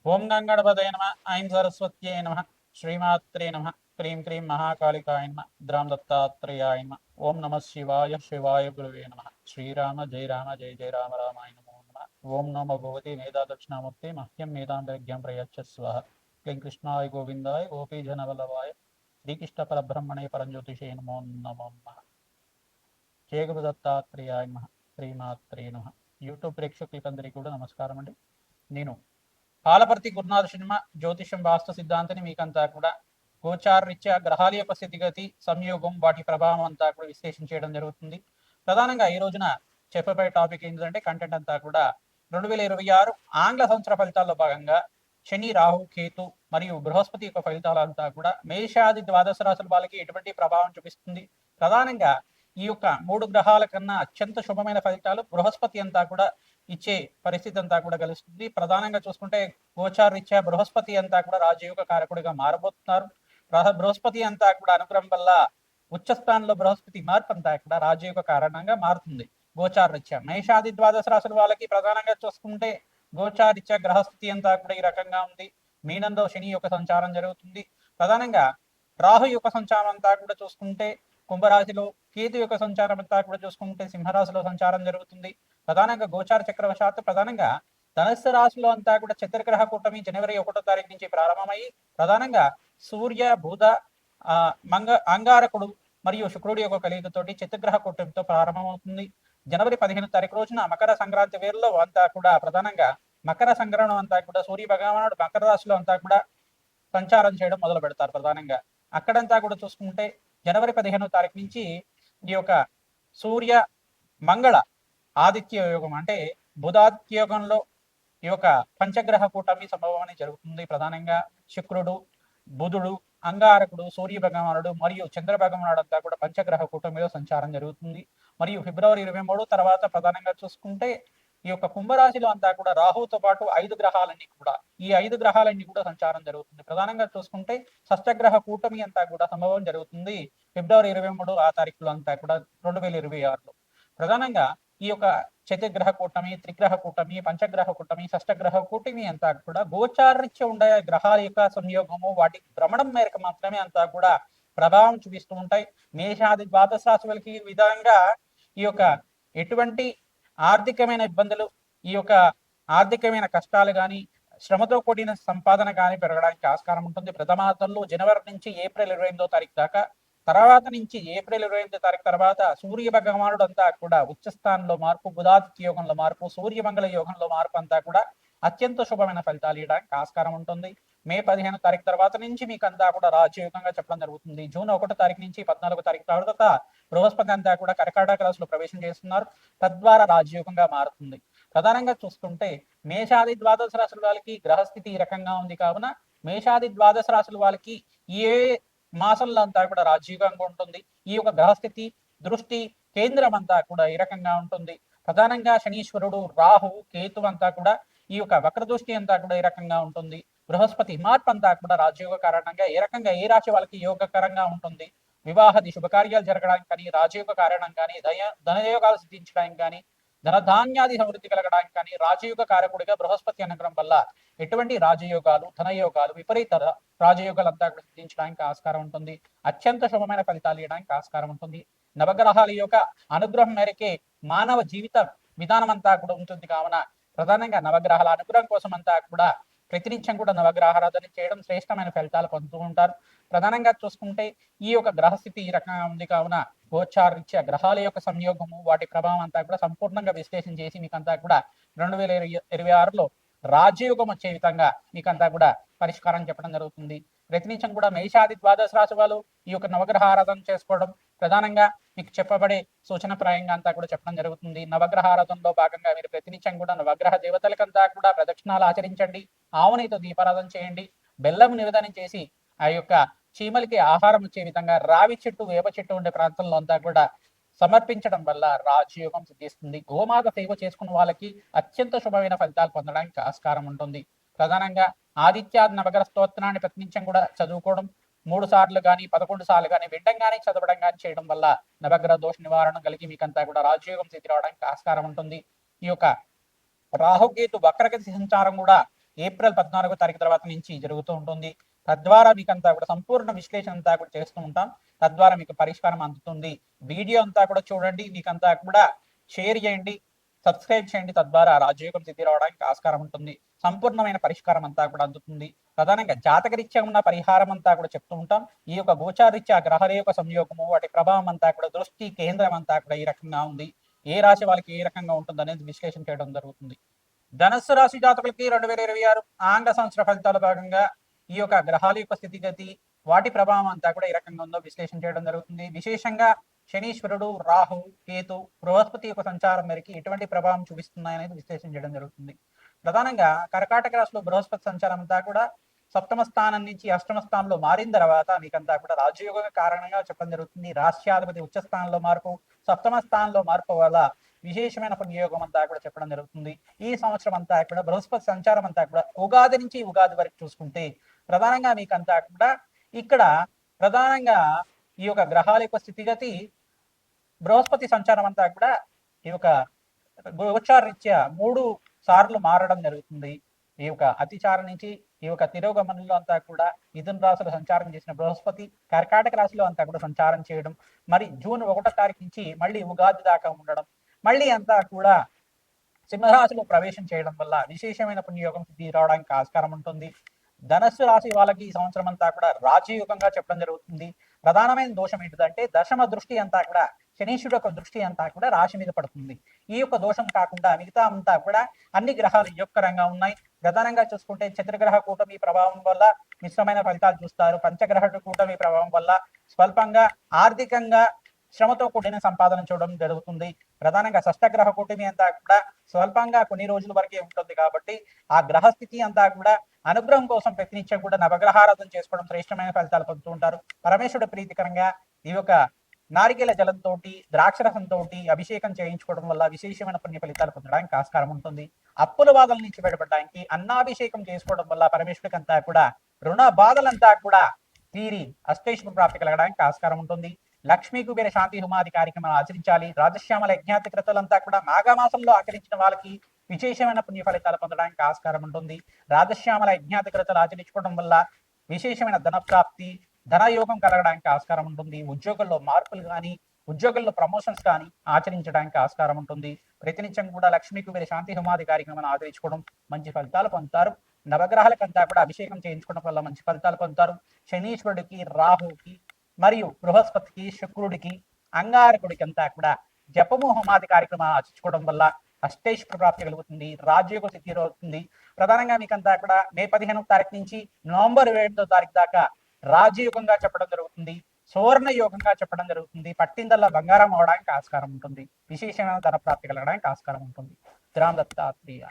ఓం గంగణపతయ నమ. ఐం సరస్వత్యై నమ. శ్రీమాత్రే నమ. క్రీం క్రీం మహాకాళికాయ నమ. ద్రాం దత్తాత్రేయాయ నమ. ఓం నమ శివాయ శివాయ గురువే నమ. శ్రీరామ జయ రామ జయ జయ రామ రామాయ నమో నమ. ఓం నమో భగవతి మేధా దక్షిణామూర్తి మహ్యం మేధాంతరిజ్ఞం ప్రయచ్చస్వ. క్లీం కృష్ణాయ గోవిందాయ గోపీజనవల్లభాయ శ్రీకృష్ణ పరబ్రహ్మణే పరంజ్యోతిషే నమో నమో నమ. జయ గురు దత్తాత్రేయాయ నమ. శ్రీమాత్రే నమ. యూట్యూబ్ ప్రేక్షకులకందరికీ కూడా నమస్కారం అండి. నేను పాలపర్తి గురునాథ శర్మ జ్యోతిషం వాస్తు సిద్ధాంతిని మీకంతా కూడా గోచారరీత్యా గ్రహాల యొక్క స్థితిగతి సంయోగం వాటి ప్రభావం అంతా కూడా విశ్లేషణ చేయడం జరుగుతుంది. ప్రధానంగా ఈ రోజున చెప్పబోయే టాపిక్ ఏంటంటే కంటెంట్ అంతా కూడా 2026 ఆంగ్ల సంవత్సర ఫలితాల్లో భాగంగా శని రాహు కేతు మరియు బృహస్పతి యొక్క ఫలితాలంతా కూడా మేషాది ద్వాదశ రాశుల వాళ్ళకి ఎటువంటి ప్రభావం చూపిస్తుంది. ప్రధానంగా ఈ యొక్క 3 గ్రహాల కన్నా అత్యంత శుభమైన ఫలితాలు బృహస్పతి అంతా కూడా ఇచ్చే పరిస్థితి అంతా కూడా కలుస్తుంది. ప్రధానంగా చూసుకుంటే గోచారరీత్యా బృహస్పతి అంతా కూడా రాజయోగ కారకుడిగా మారబోతున్నారు. బృహస్పతి అంతా కూడా అనుగ్రహం వల్ల ఉచ్చస్థానంలో బృహస్పతి మార్పు అంతా కూడా రాజయోగ కారణంగా మారుతుంది. గోచారరీత్యా మేషాది ద్వాదశ రాశుల వాళ్ళకి ప్రధానంగా చూసుకుంటే గోచారరీత్యా గ్రహస్థితి అంతా కూడా ఈ రకంగా ఉంది. మీనంలో శని యొక్క సంచారం జరుగుతుంది. ప్రధానంగా రాహు యొక్క సంచారం అంతా కూడా చూసుకుంటే కుంభరాశిలో, కేతు యొక్క సంచారం అంతా కూడా చూసుకుంటే సింహరాశిలో సంచారం జరుగుతుంది. ప్రధానంగా గోచార చక్రవశాత్తు ప్రధానంగా ధనుస్సు రాశిలో అంతా కూడా చతుర్గ్రహ కూటమి జనవరి 1వ తారీఖు నుంచి ప్రారంభమయ్యి ప్రధానంగా సూర్య బుధ అంగారకుడు మరియు శుక్రుడి యొక్క కలియుగతోటి చతుర్గ్రహ కూటమితో ప్రారంభమవుతుంది. జనవరి 15వ తారీఖు రోజున మకర సంక్రాంతి వేరులో అంతా కూడా ప్రధానంగా మకర సంక్రమణం అంతా కూడా సూర్య భగవానుడు మకర రాశిలో అంతా కూడా సంచారం చేయడం మొదలు పెడతారు. ప్రధానంగా అక్కడంతా కూడా చూసుకుంటే జనవరి 15వ తారీఖు నుంచి ఈ యొక్క సూర్య మంగళ ఆదిత్య యోగం అంటే బుధాదిత్య యోగంలో ఈ యొక్క పంచగ్రహ కూటమి సంభవం అనేది జరుగుతుంది. ప్రధానంగా శుక్రుడు, బుధుడు, అంగారకుడు, సూర్య భగవానుడు మరియు చంద్ర భగవానుడు అంతా కూడా పంచగ్రహ కూటమిలో సంచారం జరుగుతుంది. మరియు ఫిబ్రవరి 23 తర్వాత ప్రధానంగా చూసుకుంటే ఈ యొక్క కుంభరాశిలో అంతా కూడా రాహుతో పాటు 5 గ్రహాలన్నీ కూడా ఈ 5 గ్రహాలన్నీ కూడా సంచారం జరుగుతుంది. ప్రధానంగా చూసుకుంటే షష్టగ్రహ కూటమి అంతా కూడా సంభవం జరుగుతుంది ఫిబ్రవరి 23 ఆ తారీఖులో అంతా కూడా 2026లో. ప్రధానంగా ఈ యొక్క చతుర్గ్రహ కూటమి, త్రిగ్రహ కూటమి, పంచగ్రహ కూటమి, షష్టగ్రహ కూటమి అంతా కూడా గోచారరీత్యా ఉండే గ్రహాల యొక్క సంయోగము వాటి భ్రమణం మేరకు మాత్రమే అంతా కూడా ప్రభావం చూపిస్తూ ఉంటాయి. మేషాది ద్వాదశ రాశి వాళ్ళకి ఈ విధంగా ఈ యొక్క ఎటువంటి ఆర్థికమైన ఇబ్బందులు, ఈ యొక్క ఆర్థికమైన కష్టాలు కానీ శ్రమతో కూడిన సంపాదన కానీ పెరగడానికి ఆస్కారం ఉంటుంది. ప్రథమార్థంలో జనవరి నుంచి ఏప్రిల్ 28వ తారీఖు దాకా, తర్వాత నుంచి ఏప్రిల్ 28వ తారీఖు తర్వాత సూర్య భగవానుడు అంతా కూడా ఉచ్చస్థానంలో మార్పు, బుధాదిత్య యోగంలో మార్పు, సూర్యమంగళ యోగంలో మార్పు అంతా కూడా అత్యంత శుభమైన ఫలితాలు ఇవ్వడానికి ఆస్కారం ఉంటుంది. మే 15వ తారీఖు తర్వాత నుంచి మీకు అంతా కూడా రాజయోగంగా చెప్పడం జరుగుతుంది. జూన్ 1వ తారీఖు నుంచి 14వ తారీఖు తర్వాత బృహస్పతి అంతా కూడా కర్కాటక రాశిలో ప్రవేశం చేస్తున్నారు. తద్వారా రాజయోగంగా మారుతుంది. ప్రధానంగా చూసుకుంటే మేషాది ద్వాదశ రాశుల వాళ్ళకి గ్రహస్థితి ఈ రకంగా ఉంది కావున మేషాది ద్వాదశ రాశుల వాళ్ళకి ఏ మాసంలో అంతా కూడా రాజయోగంగా ఉంటుంది. ఈ యొక్క గ్రహస్థితి దృష్టి కేంద్రం అంతా కూడా ఈ రకంగా ఉంటుంది. ప్రధానంగా శనీశ్వరుడు, రాహు, కేతు అంతా కూడా ఈ యొక్క వక్ర దృష్టి అంతా కూడా ఈ రకంగా ఉంటుంది. బృహస్పతి మార్పు అంతా కూడా రాజయోగ కారణంగా ఏ రకంగా ఏ రాశి వాళ్ళకి యోగకరంగా ఉంటుంది. వివాహాది శుభకార్యాలు జరగడానికి కానీ, రాజయోగ కారణం కానీ, ధనయోగాలు సిద్ధించడానికి కానీ, ధనధాన్యాది సమృద్ధి కలగడానికి కానీ రాజయోగ కారకుడిగా బృహస్పతి అనుగ్రహం వల్ల ఎటువంటి రాజయోగాలు, ధనయోగాలు, విపరీత రాజయోగాలు అంతా కూడా సిద్ధించడానికి ఆస్కారం ఉంటుంది. అత్యంత శుభమైన ఫలితాలు ఇవ్వడానికి ఆస్కారం ఉంటుంది. నవగ్రహాల యొక్క అనుగ్రహం మేరకే మానవ జీవిత విధానం అంతా కూడా ఉంటుంది కావున ప్రధానంగా నవగ్రహాల అనుగ్రహం కోసం అంతా కూడా ప్రతినిత్యం కూడా నవగ్రహారాధన చేయడం శ్రేష్టమైన ఫలితాలు పొందుతూ ఉంటారు. ప్రధానంగా చూసుకుంటే ఈ యొక్క గ్రహస్థితి ఈ రకంగా ఉంది కావున గోచారరీత్యా గ్రహాల యొక్క సంయోగము వాటి ప్రభావం అంతా కూడా సంపూర్ణంగా విశ్లేషణ చేసి మీకంతా కూడా 2026లో రాజయోగం వచ్చే విధంగా మీకంతా కూడా పరిష్కారం చెప్పడం జరుగుతుంది. ప్రతినిత్యం కూడా మేషాది ద్వాదశ రాశి వాళ్ళు ఈ యొక్క నవగ్రహ ఆరాధన చేసుకోవడం ప్రధానంగా మీకు చెప్పబడే సూచనప్రాయంగా అంతా కూడా చెప్పడం జరుగుతుంది. నవగ్రహ ఆరాధనలో భాగంగా మీరు ప్రతినిత్యం కూడా నవగ్రహ దేవతలకంతా కూడా ప్రదక్షిణాలు ఆచరించండి. ఆవునితో దీపారాధన చేయండి. బెల్లం నివేదన చేసి ఆ యొక్క చీమలకి ఆహారం వచ్చే విధంగా రావి చెట్టు, వేప చెట్టు ఉండే ప్రాంతంలో అంతా కూడా సమర్పించడం వల్ల రాజయోగం సిద్ధిస్తుంది. గోమాత సేవ చేసుకున్న వాళ్ళకి అత్యంత శుభమైన ఫలితాలు పొందడానికి ఆస్కారం ఉంటుంది. ప్రధానంగా ఆదిత్యాది నవగ్రహ స్తోత్రాన్ని ప్రతినిత్యం కూడా చదువుకోవడం 3 సార్లు కానీ 11 సార్లు కానీ వినడం కానీ చదవడం కానీ చేయడం వల్ల నవగ్రహ దోష నివారణ కలిగి మీకంతా కూడా రాజయోగం సిద్ధి రావడానికి ఆస్కారం ఉంటుంది. ఈ యొక్క రాహుకేతు వక్రగతి సంచారం కూడా ఏప్రిల్ 14వ తారీఖు తర్వాత నుంచి జరుగుతూ ఉంటుంది. తద్వారా మీకంతా కూడా సంపూర్ణ విశ్లేషణ అంతా కూడా చేస్తూ ఉంటాం. తద్వారా మీకు పరిష్కారం అందుతుంది. వీడియో అంతా కూడా చూడండి, మీకంతా కూడా షేర్ చేయండి, సబ్స్క్రైబ్ చేయండి. తద్వారా రాజయోగం సిద్ధి రావడానికి ఆస్కారం ఉంటుంది. సంపూర్ణమైన పరిష్కారం అంతా కూడా అందుతుంది. ప్రధానంగా జాతకరీత్యా ఉన్న పరిహారం అంతా కూడా చెప్తూ ఉంటాం. ఈ యొక్క గోచారీత్యా గ్రహాల యొక్క సంయోగము, వాటి ప్రభావం అంతా కూడా, దృష్టి కేంద్రం అంతా కూడా ఈ రకంగా ఉంది, ఏ రాశి వాళ్ళకి ఏ రకంగా ఉంటుంది అనేది విశ్లేషణ చేయడం జరుగుతుంది. ధనస్సు రాశి జాతకులకి 2026 ఆంగ్ల సంవత్సర ఫలితాల భాగంగా ఈ యొక్క గ్రహాల యొక్క స్థితిగతి, వాటి ప్రభావం అంతా కూడా ఈ రకంగా ఉందో విశ్లేషణ చేయడం జరుగుతుంది. విశేషంగా శనీశ్వరుడు, రాహు, కేతు, బృహస్పతి యొక్క సంచారం మేరకు ఎటువంటి ప్రభావం చూపిస్తున్నాయనేది విశ్లేషణ చేయడం జరుగుతుంది. ప్రధానంగా కర్కాటక రాశిలో బృహస్పతి సంచారం అంతా కూడా సప్తమ స్థానం నుంచి అష్టమ స్థానంలో మారిన తర్వాత మీకంతా కూడా రాజయోగ కారణంగా చెప్పడం జరుగుతుంది. రాష్ట్రాధిపతి ఉచ్చ స్థానంలో మార్పు, సప్తమ స్థానంలో మార్పు వల్ల విశేషమైన పుణ్యయోగం అంతా కూడా చెప్పడం జరుగుతుంది. ఈ సంవత్సరం అంతా కూడా బృహస్పతి సంచారం అంతా కూడా ఉగాది నుంచి ఉగాది వరకు చూసుకుంటే ప్రధానంగా మీకంతా కూడా ఇక్కడ ప్రధానంగా ఈ యొక్క గ్రహాల యొక్క స్థితిగతి, బృహస్పతి సంచారం అంతా కూడా ఈ యొక్క గోచారరీత్యా 3 సార్లు మారడం జరుగుతుంది. ఈ యొక్క అతిచార నుంచి ఈ యొక్క తిరోగమనంలో అంతా కూడా మిథున రాశిలో సంచారం చేసిన బృహస్పతి కర్కాటక రాశిలో అంతా కూడా సంచారం చేయడం, మరి జూన్ 1వ తారీఖు నుంచి మళ్ళీ ఉగాది దాకా ఉండడం, మళ్ళీ అంతా కూడా సింహరాశిలో ప్రవేశం చేయడం వల్ల విశేషమైన పుణ్యయోగం సిద్ధి రావడానికి ఆస్కారం ఉంటుంది. ధనస్సు రాశి వాళ్ళకి ఈ సంవత్సరం అంతా కూడా రాజయోగంగా చెప్పడం జరుగుతుంది. ప్రధానమైన దోషం ఏంటిదంటే దశమ దృష్టి అంతా కూడా, శనీశ్వరుడు యొక్క దృష్టి అంతా కూడా రాశి మీద పడుతుంది. ఈ యొక్క దోషం కాకుండా మిగతా అంతా కూడా అన్ని గ్రహాలు యోగకరంగా ఉన్నాయి. ప్రధానంగా చూసుకుంటే చతుర్గ్రహ కూటమి ప్రభావం వల్ల మిశ్రమైన ఫలితాలు చూస్తారు. పంచగ్రహ కూటమి ప్రభావం వల్ల స్వల్పంగా ఆర్థికంగా శ్రమతో కూడిన సంపాదన చూడడం జరుగుతుంది. ప్రధానంగా షష్టగ్రహ కూటమి అంతా కూడా స్వల్పంగా కొన్ని రోజుల వరకే ఉంటుంది కాబట్టి ఆ గ్రహస్థితి అంతా కూడా అనుగ్రహం కోసం ప్రతినిత్యం కూడా నవగ్రహారాధన చేసుకోవడం శ్రేష్టమైన ఫలితాలు పొందుతూ ఉంటారు. పరమేశ్వరుడు ప్రీతికరంగా ఈ యొక్క నారికేల జలంతో, ద్రాక్షరసంతో అభిషేకం చేయించుకోవడం వల్ల విశేషమైన పుణ్య ఫలితాలు పొందడానికి ఆస్కారం ఉంటుంది. అప్పుల బాధల నుంచి బయటపడడానికి అన్నాభిషేకం చేసుకోవడం వల్ల పరమేశ్వరుడికి అంతా కూడా రుణ బాధలంతా కూడా తీరి అష్టైశ్వర ప్రాప్తి కలగడానికి ఆస్కారం ఉంటుంది. లక్ష్మీ కుబేర శాంతి హోమాది కార్యక్రమాలు ఆచరించాలి. రాజశ్యామల యజ్ఞాతి క్రతులంతా కూడా మాఘమాసంలో ఆచరించిన వాళ్ళకి విశేషమైన పుణ్య ఫలితాలు పొందడానికి ఆస్కారం ఉంటుంది. రాజశ్యామల యజ్ఞాతి క్రతులు ఆచరించుకోవడం వల్ల విశేషమైన ధన ప్రాప్తి, ధనయోగం కలగడానికి ఆస్కారం ఉంటుంది. ఉద్యోగంలో మార్పులు కానీ, ఉద్యోగంలో ప్రమోషన్స్ కానీ ఆచరించడానికి ఆస్కారం ఉంటుంది. ప్రతినిత్యం కూడా లక్ష్మీ కుబేర శాంతి హోమాది కార్యక్రమాన్ని ఆచరించుకోవడం మంచి ఫలితాలు పొందుతారు. నవగ్రహాలకంతా కూడా అభిషేకం చేయించుకోవడం వల్ల మంచి ఫలితాలు పొందుతారు. శనీశ్వరుడికి, రాహుకి మరియు బృహస్పతికి, శుక్రుడికి, అంగారకుడికి అంతా కూడా జపము హోమాది కార్యక్రమాలు ఆచరించుకోవడం వల్ల అష్టైశ్వర ప్రాప్తి కలుగుతుంది. రాజయోగ సిద్ధి అవుతుంది. ప్రధానంగా మీకంతా కూడా మే 15వ తారీఖు నుంచి నవంబర్ 7వ తారీఖు దాకా రాజయోగంగా చెప్పడం జరుగుతుంది. సువర్ణ యోగంగా చెప్పడం జరుగుతుంది. పట్టిందల్లా బంగారం అవడానికి ఆస్కారం ఉంటుంది. విశేషమైన ధన ప్రాప్తి కలగడానికి ఆస్కారం ఉంటుంది. రామ్ దత్తాత్రేయ.